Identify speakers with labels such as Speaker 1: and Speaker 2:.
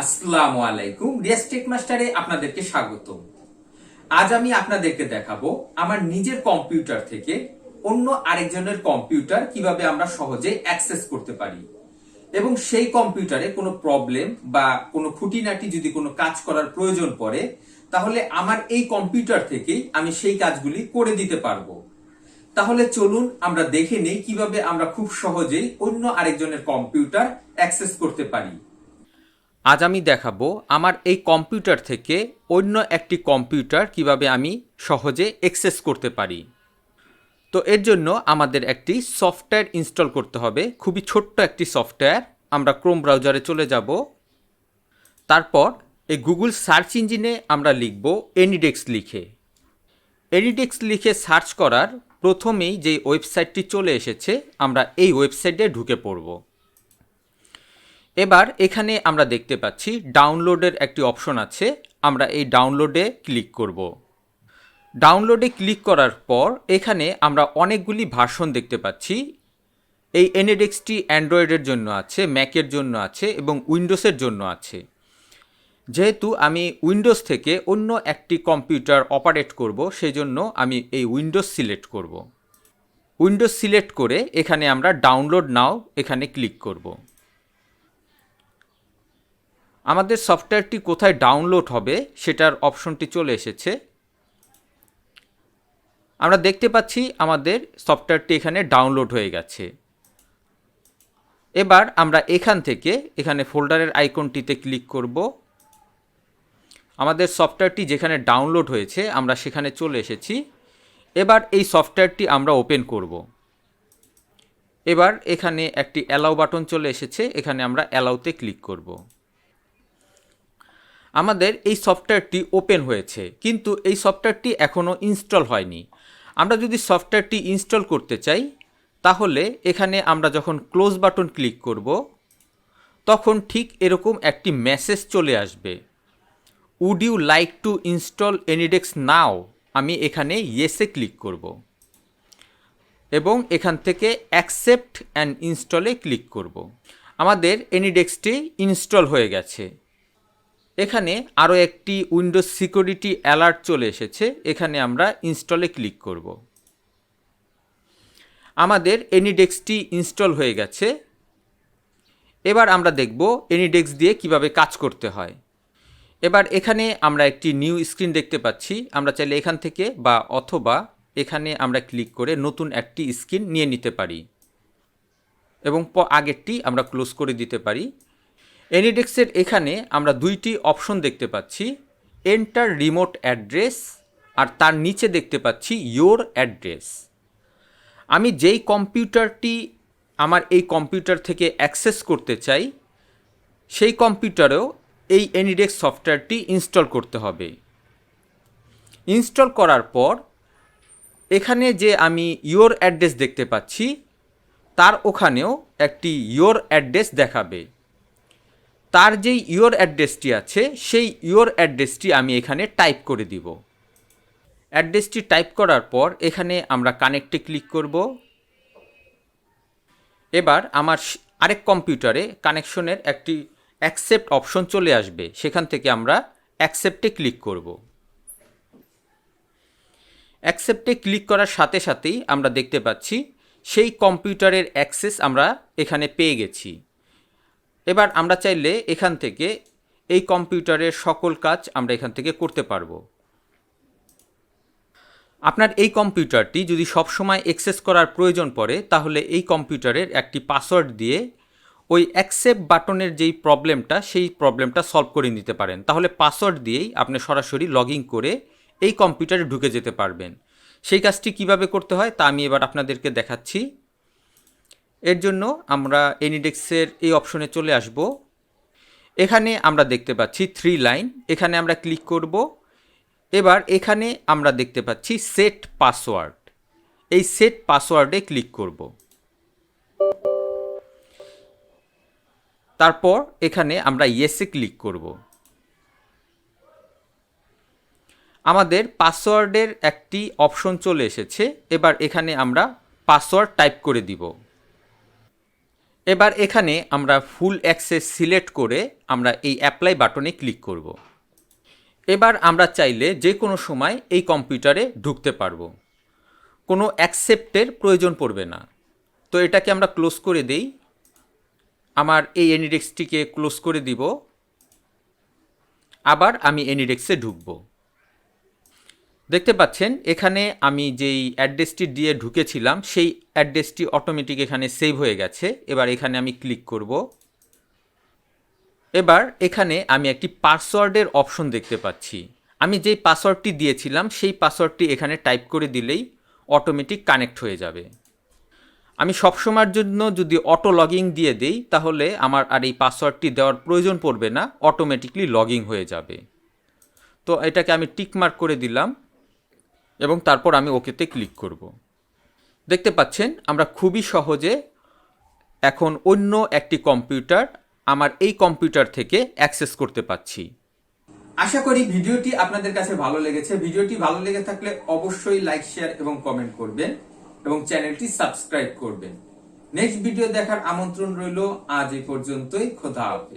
Speaker 1: আসসালামু আলাইকুম, রিয়াজ টেক মাস্টারে আপনাদেরকে স্বাগত। আজ আমি আপনাদেরকে দেখাবো আমার নিজের কম্পিউটার থেকে অন্য আরেকজনের কম্পিউটার কিভাবে আমরা সহজে অ্যাক্সেস করতে পারি এবং সেই কম্পিউটারে কোনো প্রবলেম বা কোনো খুঁটিনাটি যদি কোনো কাজ করার প্রয়োজন পড়ে তাহলে আমার এই কম্পিউটার থেকেই আমি সেই কাজগুলি করে দিতে পারবো। তাহলে চলুন আমরা দেখে নেই কিভাবে আমরা খুব সহজেই অন্য আরেকজনের কম্পিউটার অ্যাক্সেস করতে পারি। আজ আমি দেখাবো আমার এই কম্পিউটার থেকে অন্য একটি কম্পিউটার কিভাবে আমি সহজে অ্যাক্সেস করতে পারি। তো এর জন্য আমাদের একটি সফটওয়্যার ইনস্টল করতে হবে, খুবই ছোট্ট একটি সফটওয়্যার। আমরা ক্রোম ব্রাউজারে চলে যাব, তারপর এই গুগল সার্চ ইঞ্জিনে আমরা লিখব এনিডেক্স লিখে সার্চ করার প্রথমেই যে ওয়েবসাইটটি চলে এসেছে আমরা এই ওয়েবসাইটে ঢুকে পড়ব। এবার এখানে আমরা দেখতে পাচ্ছি ডাউনলোডের একটি অপশন আছে, আমরা এই ডাউনলোডে ক্লিক করব। ডাউনলোডে ক্লিক করার পর এখানে আমরা অনেকগুলি ভার্সন দেখতে পাচ্ছি। এই এনিডেক্সটি অ্যান্ড্রয়েডের জন্য আছে, ম্যাকের জন্য আছে এবং উইন্ডোজের জন্য আছে। যেহেতু আমি উইন্ডোজ থেকে অন্য একটি কম্পিউটার অপারেট করব সেই জন্য আমি এই উইন্ডোজ সিলেক্ট করব। উইন্ডোজ সিলেক্ট করে এখানে আমরা ডাউনলোড নাও এখানে ক্লিক করব। আমাদের সফটওয়্যারটি কোথায় ডাউনলোড হবে সেটার অপশনটি চলে এসেছে। আমরা দেখতে পাচ্ছি আমাদের সফটওয়্যারটি এখানে ডাউনলোড হয়ে গেছে। এবার আমরা এখান থেকে এখানে ফোল্ডারের আইকনটিতে ক্লিক করব। আমাদের সফটওয়্যারটি যেখানে ডাউনলোড হয়েছে আমরা সেখানে চলে এসেছি। এবার এই সফটওয়্যারটি আমরা ওপেন করব। এবার এখানে একটি অ্যালাউ বাটন চলে এসেছে, এখানে আমরা অ্যালাউতে ক্লিক করব। আমাদের এই সফটওয়্যারটি ওপেন হয়েছে, কিন্তু এই সফটওয়্যারটি এখনও ইনস্টল হয়নি। আমরা যদি সফটওয়্যারটি ইনস্টল করতে চাই তাহলে এখানে আমরা যখন ক্লোজ বাটন ক্লিক করব তখন ঠিক এরকম একটি মেসেজ চলে আসবে, would you like to install AnyDesk now. আমি এখানে ইয়েসে ক্লিক করব এবং এখান থেকে অ্যাকসেপ্ট অ্যান্ড ইনস্টলে ক্লিক করব। আমাদের এনিডেক্সটি ইনস্টল হয়ে গেছে। এখানে আরও একটি উইন্ডোজ সিকিউরিটি অ্যালার্ট চলে এসেছে, এখানে আমরা ইনস্টলে ক্লিক করব। আমাদের এনিডেক্সটি ইনস্টল হয়ে গেছে। এবার আমরা দেখব এনিডেক্স দিয়ে কিভাবে কাজ করতে হয়। এবার এখানে আমরা একটি নিউ স্ক্রিন দেখতে পাচ্ছি, আমরা চাইলে এখান থেকে বা অথবা এখানে আমরা ক্লিক করে নতুন একটি স্ক্রিন নিয়ে নিতে পারি এবং আগেরটি আমরা ক্লোজ করে দিতে পারি। এনিডেক্সের এখানে আমরা দুইটি অপশন দেখতে পাচ্ছি, এন্টার রিমোট অ্যাড্রেস আর তার নিচে দেখতে পাচ্ছি ইয়োর অ্যাড্রেস। আমি যেই কম্পিউটারটি আমার এই কম্পিউটার থেকে অ্যাক্সেস করতে চাই সেই কম্পিউটারেও এই এনিডেক্স সফটওয়্যারটি ইনস্টল করতে হবে। ইনস্টল করার পর এখানে যে আমি ইয়োর অ্যাড্রেস দেখতে পাচ্ছি তার ওখানেও একটি ইয়োর অ্যাড্রেস দেখাবে। তার যেই ইয়োর অ্যাড্রেসটি আছে সেই ইয়োর অ্যাড্রেসটি আমি এখানে টাইপ করে দিব। অ্যাড্রেসটি টাইপ করার পর এখানে আমরা কানেক্টে ক্লিক করব। এবার আমার আরেক কম্পিউটারে কানেকশনের একটি অ্যাকসেপ্ট অপশন চলে আসবে, সেখান থেকে আমরা অ্যাকসেপ্টে ক্লিক করব। অ্যাকসেপ্টে ক্লিক করার সাথে সাথেই আমরা দেখতে পাচ্ছি সেই কম্পিউটারের অ্যাক্সেস আমরা এখানে পেয়ে গেছি। এবার আমরা চাইলে এখান থেকে এই কম্পিউটারের সকল কাজ আমরা এখান থেকে করতে পারবো। আপনার এই কম্পিউটারটি যদি সবসময় অ্যাক্সেস করার প্রয়োজন পড়ে তাহলে এই কম্পিউটারের একটি পাসওয়ার্ড দিয়ে ওই অ্যাকসেপ্ট বাটনের যেই প্রবলেমটা সেই প্রবলেমটা সলভ করে নিতে পারেন। তাহলে পাসওয়ার্ড দিয়েই আপনি সরাসরি লগ ইন করে এই কম্পিউটারে ঢুকে যেতে পারবেন। সেই কাজটি কিভাবে করতে হয় তা আমি এবার আপনাদেরকে দেখাচ্ছি। এর জন্য আমরা এনিডেক্সের এই অপশনে চলে আসব। এখানে আমরা দেখতে পাচ্ছি 3 লাইন, এখানে আমরা ক্লিক করব। এবার এখানে আমরা দেখতে পাচ্ছি সেট পাসওয়ার্ড, এই সেট পাসওয়ার্ডে ক্লিক করব। তারপর এখানে আমরা ইয়েসে ক্লিক করব। আমাদের পাসওয়ার্ডের একটি অপশন চলে এসেছে, এবার এখানে আমরা পাসওয়ার্ড টাইপ করে দিব। এবার এখানে আমরা ফুল অ্যাক্সেস সিলেক্ট করে আমরা এই অ্যাপ্লাই বাটনে ক্লিক করব। এবার আমরা চাইলে যে কোনো সময় এই কম্পিউটারে ঢুকতে পারবো, কোনো অ্যাকসেপ্টের প্রয়োজন পড়বে না। তো এটাকে আমরা ক্লোজ করে দেই। আমার এই এনিডেক্সটিকে ক্লোজ করে দিব। আবার আমি এনিডেক্সে ঢুকব। দেখতে পাচ্ছেন এখানে আমি যেই অ্যাড্রেসটি দিয়ে ঢুকেছিলাম সেই অ্যাড্রেসটি অটোমেটিক এখানে সেভ হয়ে গেছে। এবার এখানে আমি ক্লিক করব। এবার এখানে আমি একটি পাসওয়ার্ডের অপশন দেখতে পাচ্ছি। আমি যেই পাসওয়ার্ডটি দিয়েছিলাম সেই পাসওয়ার্ডটি এখানে টাইপ করে দিলেই অটোমেটিক কানেক্ট হয়ে যাবে। আমি সবসময়ের জন্য যদি অটো লগইন দিয়ে দেই তাহলে আমার আর এই পাসওয়ার্ডটি দেওয়ার প্রয়োজন পড়বে না, অটোমেটিকলি লগইন হয়ে যাবে। তো এটাকে আমি টিকমার্ক করে দিলাম এবং তারপর আমি ওকেতে ক্লিক করব। দেখতে পাচ্ছেন আমরা খুবই সহজে এখন অন্য একটি কম্পিউটার আমার এই কম্পিউটার থেকে অ্যাক্সেস করতে পাচ্ছি। আশা করি ভিডিওটি আপনাদের কাছে ভালো লেগেছে। ভিডিওটি ভালো লেগে থাকলে অবশ্যই লাইক, শেয়ার এবং কমেন্ট করবেন এবং চ্যানেলটি সাবস্ক্রাইব করবেন। নেক্সট ভিডিও দেখার আমন্ত্রণ রইল। আজ এই পর্যন্তই। খোদা হাফেজ।